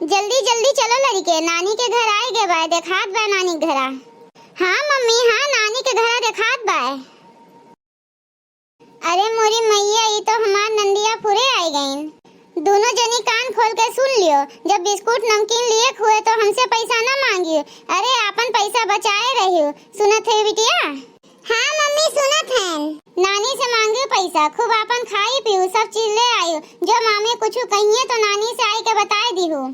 जल्दी जल्दी चलो लड़के, नानी के घर आए गे बाय, देखात बा नानी के घरा। हाँ मम्मी हाँ, नानी के घरा देखात बाय। अरे मोरी मैया, ये तो हमार नंदिया पूरे आई गईन। दोनों जनी कान खोल के सुन लियो, जब बिस्कुट नमकीन लिए हुए तो हमसे पैसा ना मांगियो। अरे अपन पैसा बचाए रहियो, सुनत है बिटिया? हाँ मम्मी सुनत है। नानी से मांगियो पैसा, खूब अपन खाई पियो, सब चीज ले आयो। जो मामी कुछ कहिए तो नानी से आई के बताए दिहो।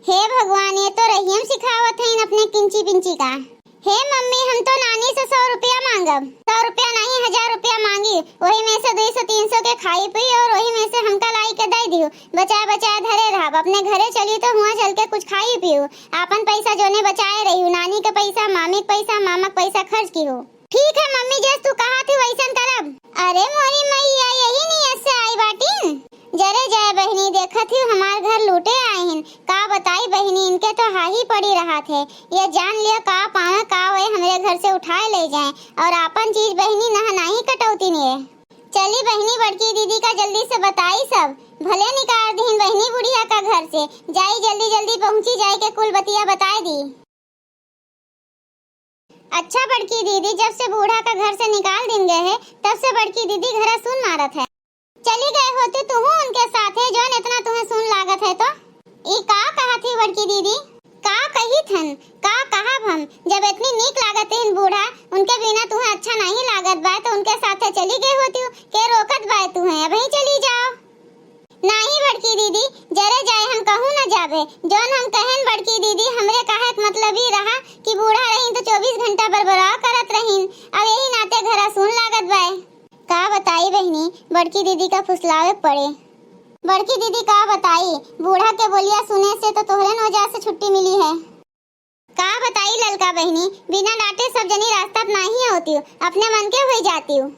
हे भगवान, ये तो रहीम सिखावत है अपने किंची पिंची का। हे मम्मी, हम तो नानी से 100 रुपया मांगब। 100 रुपया नहीं 1000 रुपया मांगी, वही में से 200-300 के खाई पी और वही में से हमका लाई के दे दियो। बचाए बचाए धरे रहा, अपने घरे चली तो हुआ चल के कुछ खाई पियो। अपन पैसा जोने बचाए रही, नानी के पैसा, मामी के पैसा, मामा के पैसा खर्च की हो। ठीक है मम्मी, जैस तू कहा थी वैसन करब। अरे मोरी मैया, यही नियत से आई बाटी। जरे जाए बहनी, देखा थी हमार घर लूटे आए हैं। का बताई बहनी, इनके तो हाही पड़ी रहा थे। ये जान लिया का पावे का वे हमारे घर से उठाए ले जाएं और अपन चीज बहनी नहीं कटौती नहीं है। चली बहनी, बड़की दीदी का जल्दी से बताई सब, भले निकाल दीन बहनी बुढ़िया का घर से। जाई जल्दी जल्दी पहुंची, जाए के कुल बतिया बताए दी। अच्छा बड़की दीदी, जब से बूढ़ा का घर से निकाल दिन गए है, तब से बड़की दीदी घर सुन मारत है। चली गए होती तू उनके साथ है, जोन इतना तुम्हें सुन लागत है तो। ई का कहा थी बड़की दीदी? का कही थन, का कहा हम? जब इतनी नीक लागत है बूढ़ा, उनके बिना तुम्हें अच्छा नहीं लागत बा तो उनके साथ चली गई होती के रोकत बा तुम्हें? अब ही चली जाओ। नहीं बड़की दीदी, जरे जाए हम कहूँ न जाबे। जोन हम कहें बड़की दीदी, हमरे कहे मतलब ही रहा कि बूढ़ा रही तो 24 घंटा बरबरा करत रहीन। अब यही नाते घरा सुन लागत बा। का बताई बहनी, बड़की दीदी का फुसलावे पड़े। बड़की दीदी का बताई, बूढ़ा के बोलिया सुने से तो तोहरे नौजा से छुट्टी मिली है। का बताई ललका बहनी, बिना डांटे सब जनी रास्ता नहीं होती, अपने मन के हो जाती हूँ।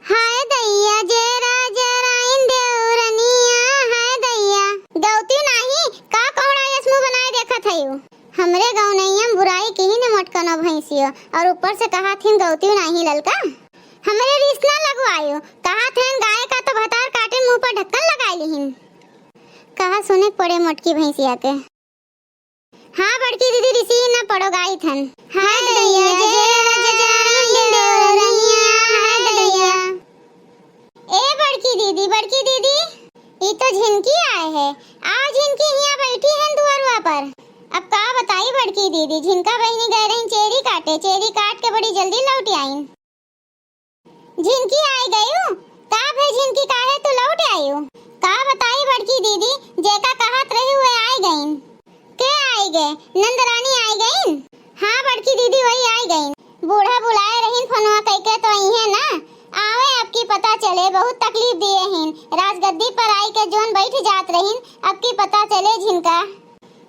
हाय दैया जेरा जेरा इंदेवरनिया, हाय दैया गौती नहीं का कोहड़ा यसमु बनाए देखा थई। हमरे गांव नहीं बुराई की ही ने मोटकनो भैंसियो, और ऊपर से कहा थी गौती नहीं ललका। हमरे रिश्त ना लगवायो, कहा थे गाय का तो भतार काटे मुंह पर ढक्कन लगाई लिहिन। कहा सुने पड़े मोटकी भैंसिया के। हाँ बड़की दीदी, रिसी ना पड़ो गाई थन। हाय दैया जेरा जेरा इंदेवरनिया, हाय दैया। ए बड़की दीदी, ये तो झिनकी आए है। आज झिनकी यहाँ बैठी है दुआरवा पर। अब का बताई बड़की दीदी, झिनका बहनी गए रही चेरी काटे, चेरी काट के बड़ी जल्दी लौट आई। झिनकी आई गई का भे झिनकी काहे तू लौट आई? का बताई बड़की दीदी, जेका कहत रही हुए आई गईन। के आई गए? नंदरानी आई गईन। हाँ बड़की दीदी वही आई गईन। बूढ़ा बुलाए रहीन फोनवा कइके तो आई है ना। आवे आपकी पता चले, बहुत तकलीफ दिए हैं। राजगद्दी पर आई के जोन बैठ जात रहीन, अब की पता चले झिनका।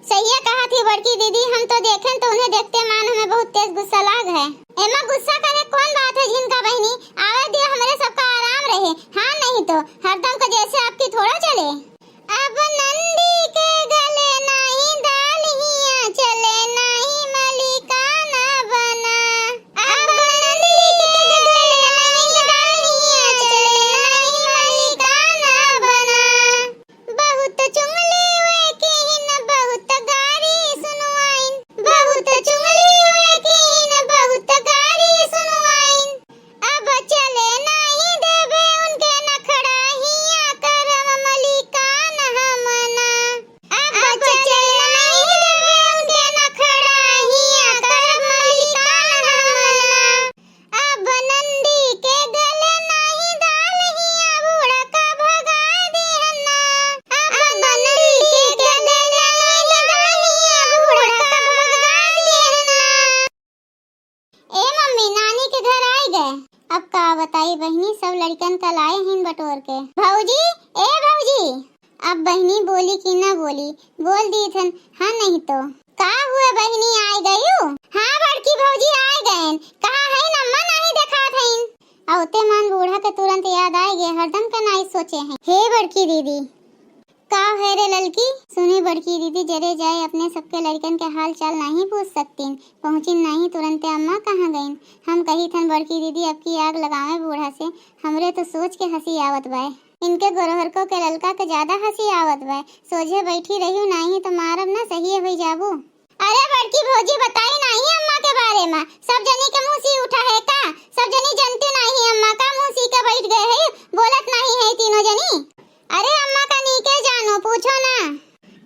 सही कहा थी बड़की दीदी, हम तो देखें तो उन्हें देखते मान हमें बहुत तेज गुस्सा लाग है। एमा गुस्सा करे कौन बात है झिनका बहनी, आवे दिया हमारे सबका आराम रहे। हाँ नहीं तो हरदम का जैसे आपकी थोड़ा चले। अब नंदी के गले नहीं डालियां चले, नहीं मलिकाना बना। अब नंदी के गले नहीं डालियां चले, नहीं मलिकाना बना। बहुत चुमली हुए की न बहुत गारी सुनवाइन, बहुत चुमली हुए की न बहुत गारी सुनवाइन। अब चले नहीं देवे उनके नखड़ा हिया करम मलिकान हमना। अब चले नहीं देवे उनके नखड़ा हिया करम मलिकान हमना। अब नंदी के गले नहीं डालियां बूढ़ा का भगा दिहना। अब नंदी के गले नहीं डालियां बूढ़ा का भगा दिहना। ए मम्मी, नानी के घर आए गए। अब का बताई बहनी, सब लड़कन कल आए हैं बटोर के। भौजी, ए भौजी। अब बहनी बोली कि ना बोली, बोल दी थन। हाँ नहीं तो का हुए बहनी, आई गई? हाँ बड़की भौजी आए गए। कहा है नम्मा नहीं देखा थईन। औते मान बूढ़ा के तुरंत याद आए गए, हरदम का नहीं सोचे हैं। हे बड़की दीदी, का है रे ललकी? सुनी बड़की दीदी, जरे जाए अपने सबके लड़कन के हाल चाल नहीं पूछ सकतीन, पहुंची नहीं तुरंते अम्मा कहाँ गईन। हम कही थन बड़की दीदी अब की आग लगावे बूढ़ा से, हमरे तो सोच के हंसी आवत बाय। इनके गोरहरको के ललका के ज्यादा हंसी आवत बा। सोझे बैठी रही नहीं तो मारब ना, सही हो जाबू। अरे बड़की भौजी बताई नहीं अम्मा के बारे में, सब जनी के मुंह सी उठा है का? सब जनी जानती नहीं अम्मा का मुंह सी के बैठ गए है, बोलत नहीं है तीनों जनी। अरे अम्मा का नी के जानो, पूछो ना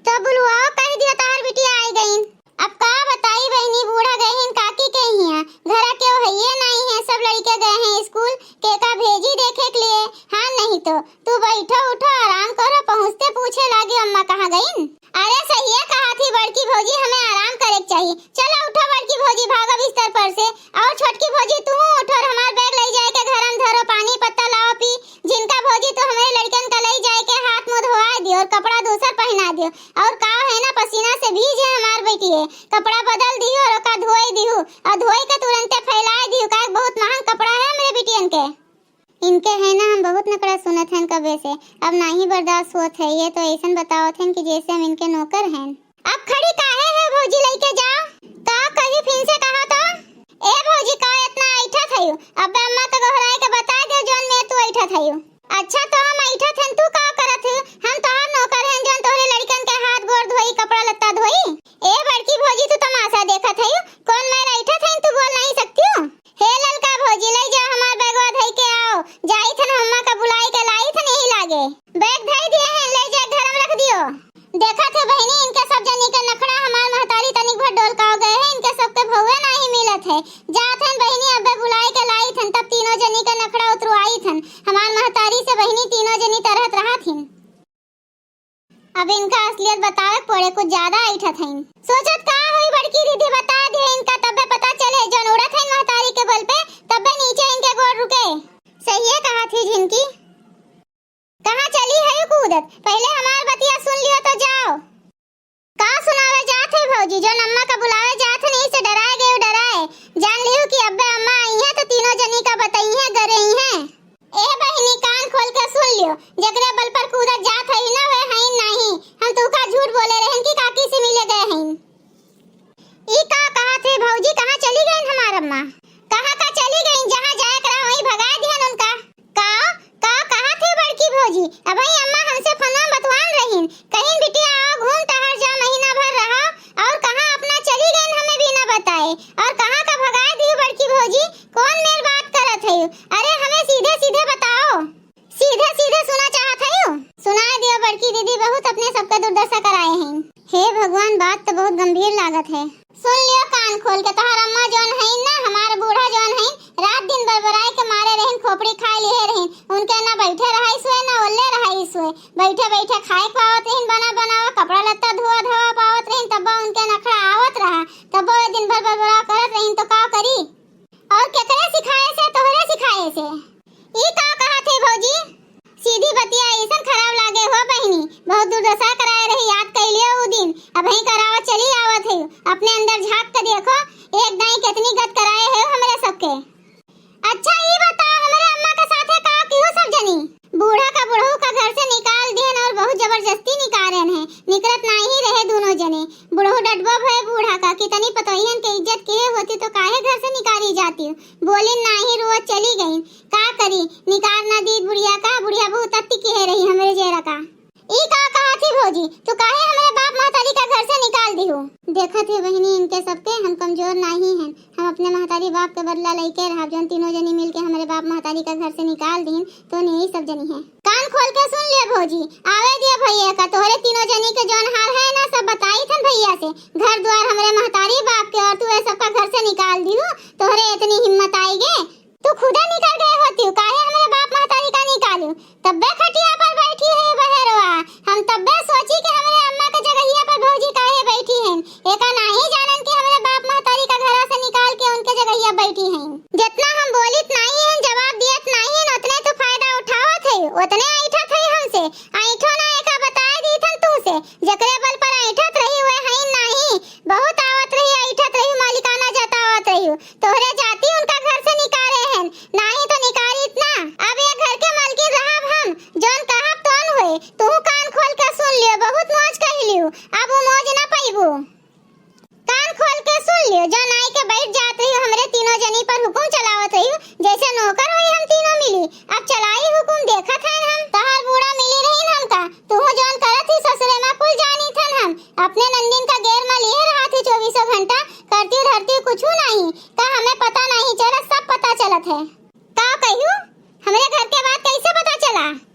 तो बुलवाओ, कह दिया तार बिटिया आई गई। अब का बताई बहनी, बूढ़ा गए हैं काकी के हिया, घरा क्यों है ये नहीं है, सब लड़के गए हैं स्कूल के का भेजी देखे के लिए। हाँ नहीं तो तू बैठो उठो आराम करो, पहुँचते पूछे लागे अम्मा कहाँ गई। अरे सही है कहा थी बड़की भौजी, हमें आराम करे चाहिए। चलो उठो बड़की भौजी, भागो बिस्तर पर से। और छोटकी भौजी तुम उठो, हमार बैग ले जाए के घर में धरो, पानी पत्ता लाओ पी। जिनका भौजी तो हमारे लड़कन का ले जाए के हाथ मुंह धोआ दियो और कपड़ा दूसर पहना दियो। और का है ना पसीना से भीज है हमार बेटी है, कपड़ा बदल दियो और का धोई दियो और धोई के तुरंत फैला दियो, का बहुत महंगा कपड़ा है मेरे बिटियन के। इनके है ना हम बहुत नकरा सुनत हैं कबे से, अब नहीं बर्दाश्त होत है। ये तो ऐसा बतावत हैं कि जैसे हम इनके नौकर हैं। अब खड़ी काहे है भौजी, लेके जाओ का कहीं फिर से कहा तो। ए भौजी का इतना ऐठा थयो, अब अम्मा के गोहराए के बता दे जोन में तू ऐठा थयो। अच्छा तो हम ऐठा थन, तू का करत है? हम तोहर नौकर हैं जोन तोहरे लड़कन के हाथ गोड़ धोई कपड़ा लत्ता धोई। ए बड़की भौजी तू तमाशा देखत है, कौन मैं ऐठा थन, तू बोल नहीं सकती हो। हे ललका भौजी ले जाओ हमार बैगवा धई के आओ, जाई थन अम्मा का बुलाई के लाई थन, यही लागे बैग धई दिए हैं, ले जा घर में रख दियो। देखा थे बहनी इनके सब जनी के नखड़ा, हमार महतारी तनिक भर डोल का गए हैं, इनके सबके भौवे नहीं मिलत है। जात हैं बहनी अबे बुलाई के लाई थन, तब तीनों जनी के नखड़ा उतरवाई थन, हमार महतारी से बहनी तीनों जनी तरहत रहा थीन। अब इनका असलियत बतावे पड़े, कुछ ज्यादा ऐठा थीन। सोचत का होई बड़की दीदी बता दे इनका, तबे पता चले जन उड़त है महतारी के बल पे, तबे नीचे इनके गोड़ रुके। सही है कहा थी जिनकी, कहाँ चली है कूदत, पहले हमार बतिया सुन लियो तो जाओ। का सुनावे जात है भौजी, जो अम्मा का बुलावे जात है, नहीं से डराए गए डराए। जान लियो कि अब्बे अम्मा आई है तो तीनों जनी का बताई है गरे ही है। ए बहनी कान खोल के सुन लियो, जगरे बल पर कूदत जात है ना वे है नहीं, हम तू का झूठ बोले रहन कि काकी से मिले गए हैं। ई का कहा थे भौजी, कहाँ चली गई हमार अम्मा? कहाँ का चली गई, जहाँ जाए करा वहीं भगा दिया उनका। का कहा थे बड़की भौजी, अब अम्मा हमसे फना बतवान रहीन, कहीं बिटिया आओ घूम टहर जा, महीना भर रहा और कहाँ अपना चली गई हमें भी ना बताए, और कहाँ का भगा दी बड़की भौजी, कौन मेरी बात करत है? अरे हमें सीधे सीधे बताओ, सीधे सीधे सुना चाहत है? सुना दियो बड़की दीदी, बहुत अपने सबका दुर्दशा कराए हैं। हे भगवान बात तो बहुत गंभीर लागत है। सुन लियो कान खोल के, तोहर अम्मा जौन है ना, हमारा बूढ़ा जौन है, रात दिन बरबराए के मारे रहन, खोपड़ी खाए लिए रहन, उनके ना बैठे रहाई सोए ना ओल्ले रहाई सोए, बैठे बैठे खाए पावत रहन, बना बनावा कपड़ा लत्ता धोआ धोआ पावत रहन, तब उनके नखरा आवत रहा, तब दिन भर बरबरा करत रहन तो का करी? और केकरे सिखाए से, तोहरे सिखाए से? ई का कहा थे भौजी, सीधी बतिया ऐसा खराब लागे हो बहनी, बहुत दुर्दशा कराए रही, याद कर लियो वो दिन, अब ही करावा चली आवत है, अपने अंदर झांक के देखो, एक दाई कितनी गत कराए है हमारे सबके। अच्छा ये बताओ हमारे अम्मा के साथ है का क्यों सब जनी? बूढ़ा का बुढ़ऊ का घर से निकाल दिए और बहुत जबरदस्ती निकालन है, निकलत नहीं रहे दोनों जने। बुढ़ऊ डटबो है बूढ़ा का, कितनी पतोहियन के इज्जत के होती तो काहे घर से निकाली जाती, बोली नहीं रोज चली गई, का करी निकाल ना दी बुढ़िया का, बुढ़िया बहुत अति की है रही हमारे जेरा का। ई का कहा थी भौजी, तू काहे हमारे बाप महतारी का घर से निकाल दी हो? देखा थे बहनी इनके सबके हम कमजोर नहीं हैं, हम अपने महतारी बाप के बदला लेके रहा, जौन तीनों जनी मिलके हमारे बाप महतारी का घर से निकाल दीन तो यही सब जनी है। कान खोल के सुन ले भौजी, आवे दिया भैया का, तोहरे तीनों जनी के जौन हाल है ना सब बताई थन भैया से, घर द्वार हमारे महतारी बाप के, और तू ये सबका घर से निकाल दी हो, तोहरे इतनी हिम्मत आई गे, तू खुदा निकल गए होती हो, काहे हमारे बाप महतारी का निकालू? तब्बे खटिया पर बैठी है बहरवा, हम तब्बे सोची कि हमारे अम्मा के जगहिया पर भौजी काहे बैठी हैं, एका नहीं जानन कि हमारे बाप महतारी का घर से निकाल के उनके जगहिया बैठी हैं। जितना हम बोलित नहीं हैं, जवाब दियत नहीं हैं, उतने तो फायदा उठावत है, उतने ऐठत है हमसे, ऐठो ना एका बताए दी थन तू से, जकरे बल पर ऐठत रही हुए हैं नहीं, बहुत आवत रही ऐठत रही, मालिकाना जतावत रही, तोहरे जाती उनका घर से निकाले हैं, नहीं तो निकालित ना, अब ये घर के मालकिन रहब हम, जौन कहब तौन होए, तू कान खोल के सुन लियो, बहुत मौज कह लियो, अब वो मौज ना पाइबो। कान खोल के सुन लियो, जौन आई के बैठ जात रही हमरे तीनों जनी पर हुकुम चलावत रही, जैसे नौकर हुई हम तीनों मिली, अब चलाई हुकुम देखत हैं हम, तोहर अपने नंदिन का गैर में लिए रहा थी 24 घंटा, करती धरती कुछ नहीं का हमें पता नहीं चला, सब पता चलत है। का कहियो हमरे घर के बात कैसे पता चला?